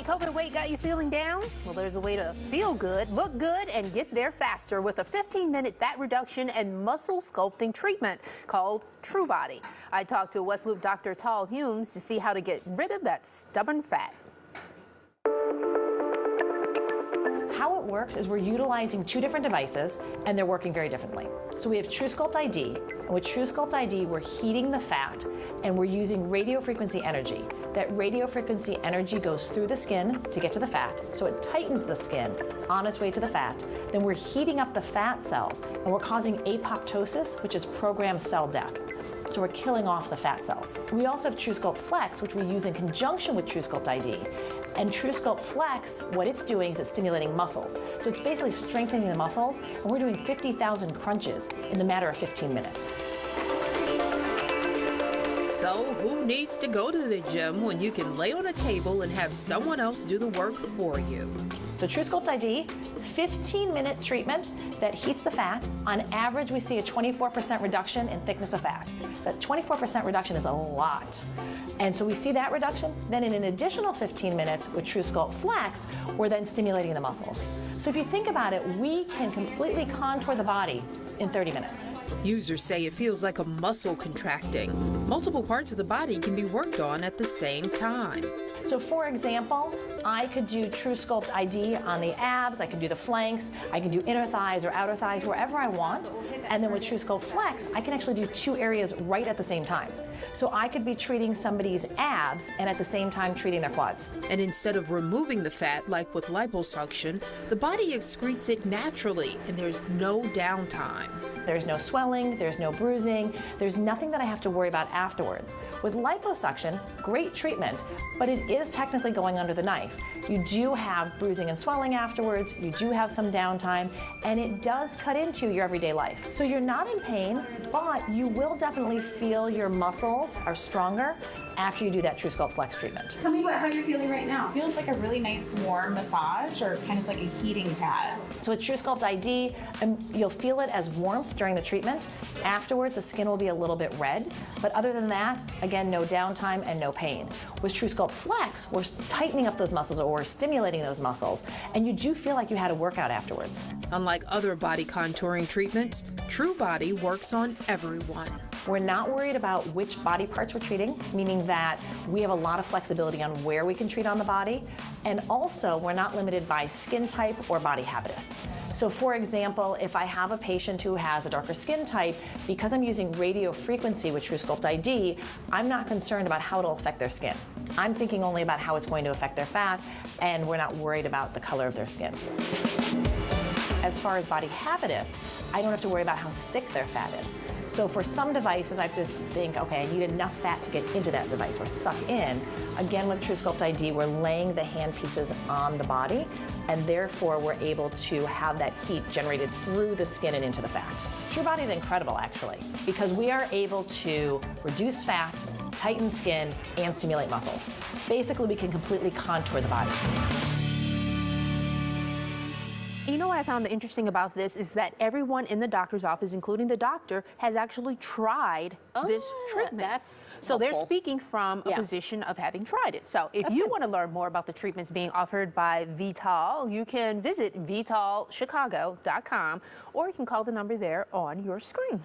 Hey, COVID weight got you feeling down? Well, there's a way to feel good, look good, and get there faster with a 15-minute fat reduction and muscle sculpting treatment called truBody. I talked to West Loop Dr. Tal Humes to see how to get rid of that stubborn fat. How it works is we're utilizing two different devices, and they're working very differently. So we have truSculpt ID, and with truSculpt ID, we're heating the fat, and we're using radio frequency energy. That radio frequency energy goes through the skin to get to the fat, so it tightens the skin on its way to the fat. Then we're heating up the fat cells, and we're causing apoptosis, which is programmed cell death. So we're killing off the fat cells. We also have truSculpt Flex, which we use in conjunction with truSculpt ID. And truSculpt Flex, what it's doing is it's stimulating muscles. So it's basically strengthening the muscles, and we're doing 50,000 crunches in the matter of 15 minutes. So who needs to go to the gym when you can lay on a table and have someone else do the work for you? So truSculpt ID, 15-minute treatment that heats the fat. On average, we see a 24% reduction in thickness of fat. That 24% reduction is a lot. And so we see that reduction. Then in an additional 15 minutes with truSculpt Flex, we're then stimulating the muscles. So if you think about it, we can completely contour the body in 30 minutes. Users say it feels like a muscle contracting. Multiple parts of the body can be worked on at the same time. So for example, I could do truSculpt ID on the abs, I can do the flanks, I can do inner thighs or outer thighs, wherever I want. And then with truSculpt Flex, I can actually do two areas right at the same time. So I could be treating somebody's abs and at the same time treating their quads. And instead of removing the fat like with liposuction, the body excretes it naturally and there's no downtime. There's no swelling, there's no bruising, there's nothing that I have to worry about afterwards. With liposuction, great treatment, but it is technically going under the knife. You do have bruising and swelling afterwards, you do have some downtime, and it does cut into your everyday life. So you're not in pain, but you will definitely feel your muscles are stronger after you do that truSculpt Flex treatment. Tell me about how you're feeling right now. It feels like a really nice warm massage or kind of like a heating pad. So with truSculpt ID, you'll feel it as warmth during the treatment. Afterwards, the skin will be a little bit red, but other than that, again, no downtime and no pain. With truSculpt Flex, we're tightening up those muscles or we're stimulating those muscles, and you do feel like you had a workout afterwards. Unlike other body contouring treatments, truBody works on everyone. We're not worried about which body parts we're treating, meaning that we have a lot of flexibility on where we can treat on the body, and also we're not limited by skin type or body habitus. So for example, if I have a patient who has a darker skin type, because I'm using radio frequency with truSculpt ID, I'm not concerned about how it'll affect their skin. I'm thinking only about how it's going to affect their fat, and we're not worried about the color of their skin. As far as body habitus, I don't have to worry about how thick their fat is. So for some devices, I have to think, okay, I need enough fat to get into that device or suck in. Again, with truSculpt ID, we're laying the hand pieces on the body, and therefore we're able to have that heat generated through the skin and into the fat. truBody is incredible, actually, because we are able to reduce fat, tighten skin, and stimulate muscles. Basically, we can completely contour the body. You know what I found interesting about this is that everyone in the doctor's office, including the doctor, has actually tried this treatment. So they're speaking from a position of having tried it. So if you want to learn more about the treatments being offered by Vital, you can visit vitalchicago.com or you can call the number there on your screen.